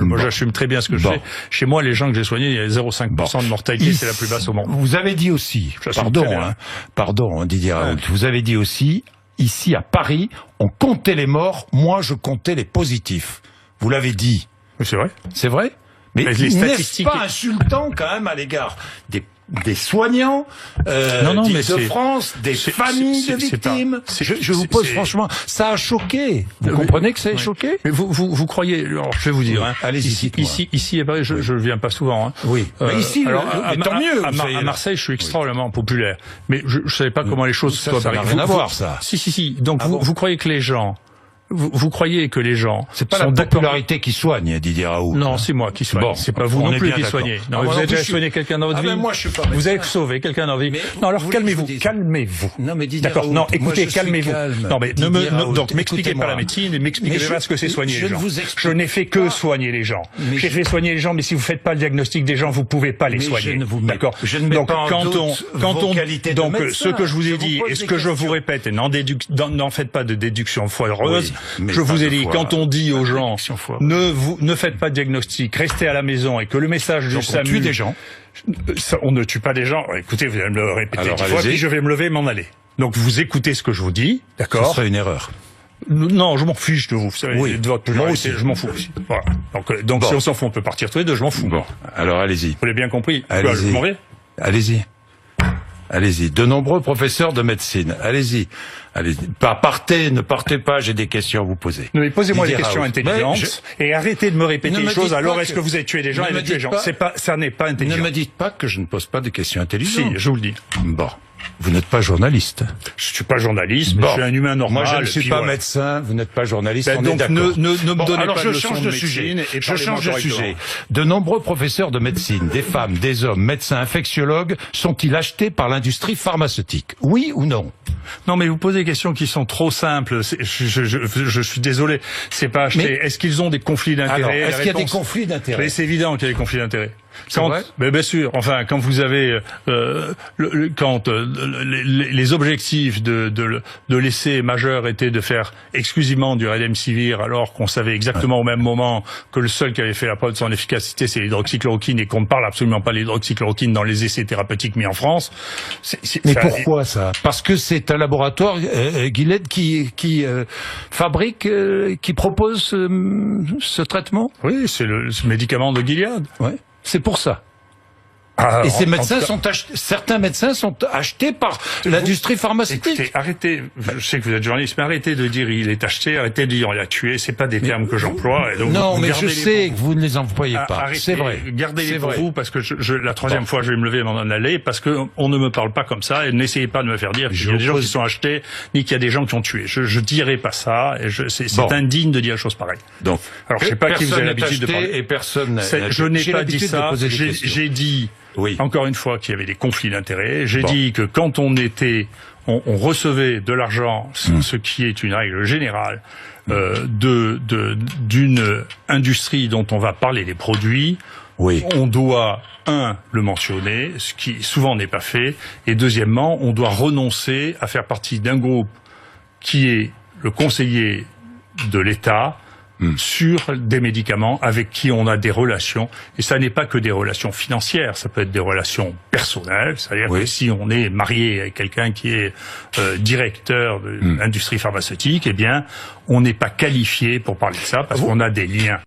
moi j'assume très bien ce que je fais. Chez moi, les gens que j'ai soignés, il y a 0,5% de mortalité, c'est la plus basse au monde. Vous avez dit aussi, pardon Didier Raoult, vous avez dit aussi, ici à Paris, on comptait les morts, moi je comptais les positifs. Vous l'avez dit. Mais c'est vrai. C'est vrai? Mais les statistiques... n'est-ce pas insultant quand même à l'égard des soignants d'Île-de-France, des familles de victimes? Je vous pose franchement, ça a choqué. Vous comprenez que ça a choqué? Mais vous croyez, alors je vais vous dire, allez-y, ici, je viens pas souvent. Oui. Ici, tant mieux. À Marseille, je suis extrêmement populaire. Mais je savais pas comment les choses se sont. Ça n'a rien à voir, ça. Si. Donc vous croyez que les gens... Vous croyez que les gens... C'est pas la popularité qui soigne, Didier Raoult. Non, c'est moi qui soigne. Bon, c'est pas vous non plus qui soignez. Non, vous avez déjà soigné quelqu'un dans votre vie. Moi, je suis pas. Vous avez sauvé quelqu'un dans votre vie. Non, alors calmez-vous. Calmez-vous. Non, mais Didier D'accord. Raoult, Non, écoutez, calmez-vous. Non, mais donc m'expliquez pas la médecine et m'expliquez pas ce que c'est soigner les gens. Je n'ai fait que soigner les gens. J'ai fait soigner les gens, mais si vous faites pas le diagnostic des gens, vous pouvez pas les soigner. D'accord. Donc donc ce que je vous ai dit et ce que je vous répète, et n'en faites pas de déduction foireuse. Je vous ai dit, quand on dit aux gens, ne faites pas de diagnostic, restez à la maison, et que le message du SAMU... On tue des gens. On ne tue pas des gens. Écoutez, vous allez me le répéter 10 fois, puis je vais me lever et m'en aller. Donc vous écoutez ce que je vous dis, d'accord? Ce serait une erreur. Non, je m'en fiche de vous. Vous savez, de votre pluralité, je m'en fous aussi. Voilà. Donc si on s'en fout, on peut partir tous les deux, je m'en fous. Bon, alors allez-y. Vous l'avez bien compris. Allez-y. Je m'en vais. Allez-y. De nombreux professeurs de médecine. Allez-y. Ne partez pas, j'ai des questions à vous poser. Mais posez-moi des questions intelligentes et arrêtez de me répéter les choses. Alors est-ce que vous avez tué des gens et tué des gens? Ça n'est pas intelligent. Ne me dites pas que je ne pose pas de questions intelligentes. Si, je vous le dis. Bon. Vous n'êtes pas journaliste. Je suis pas journaliste, mais je suis un humain normal. Moi, je ne suis pas médecin, vous n'êtes pas journaliste, on est donc d'accord. ne me donnez pas de je change de sujet. Je change de sujet. correctement. De nombreux professeurs de médecine, des femmes, des hommes, médecins, infectiologues, sont-ils achetés par l'industrie pharmaceutique? Oui ou non? Non, mais vous posez des questions qui sont trop simples. Je suis désolé. C'est pas acheté. Est-ce qu'ils ont des conflits d'intérêts? Est-ce qu'il y a des conflits d'intérêts? C'est évident qu'il y a des conflits d'intérêts. Mais bien sûr. Enfin, quand vous avez les objectifs de l'essai majeur étaient de faire exclusivement du Remdesivir, alors qu'on savait exactement au même moment que le seul qui avait fait la preuve de son efficacité, c'est l'hydroxychloroquine, et qu'on ne parle absolument pas de l'hydroxychloroquine dans les essais thérapeutiques mis en France. Mais pourquoi ça? Parce que c'est un laboratoire, Gilead, qui fabrique, qui propose ce traitement? Oui, c'est le médicament de Gilead. Ouais. C'est pour ça. Et ces médecins certains médecins sont achetés par l'industrie pharmaceutique. Écoutez, arrêtez, je sais que vous êtes journaliste, mais arrêtez de dire il est acheté, arrêtez de dire il a tué, c'est pas des termes que j'emploie. Non, mais je sais que vous ne les employez pas. C'est vrai. Gardez-les pour vous, parce que la troisième fois je vais me lever et m'en aller, parce que on ne me parle pas comme ça, et n'essayez pas de me faire dire qu'il y a des gens qui sont achetés, ni qu'il y a des gens qui ont tué. Je dirai pas ça, et c'est indigne de dire des choses pareilles. Donc, alors je sais pas qui vous avez l'habitude de parler. Et personne je n'ai pas dit ça, j'ai dit... Oui. Encore une fois, qu'il y avait des conflits d'intérêts. J'ai dit que quand on recevait de l'argent, ce qui est une règle générale, d'une industrie dont on va parler des produits, on doit, le mentionner, ce qui souvent n'est pas fait, et deuxièmement, on doit renoncer à faire partie d'un groupe qui est le conseiller de l'État, sur des médicaments avec qui on a des relations, et ça n'est pas que des relations financières, ça peut être des relations personnelles, c'est-à-dire que si on est marié avec quelqu'un qui est directeur de l'industrie pharmaceutique, eh bien, on n'est pas qualifié pour parler de ça parce qu'on a des liens.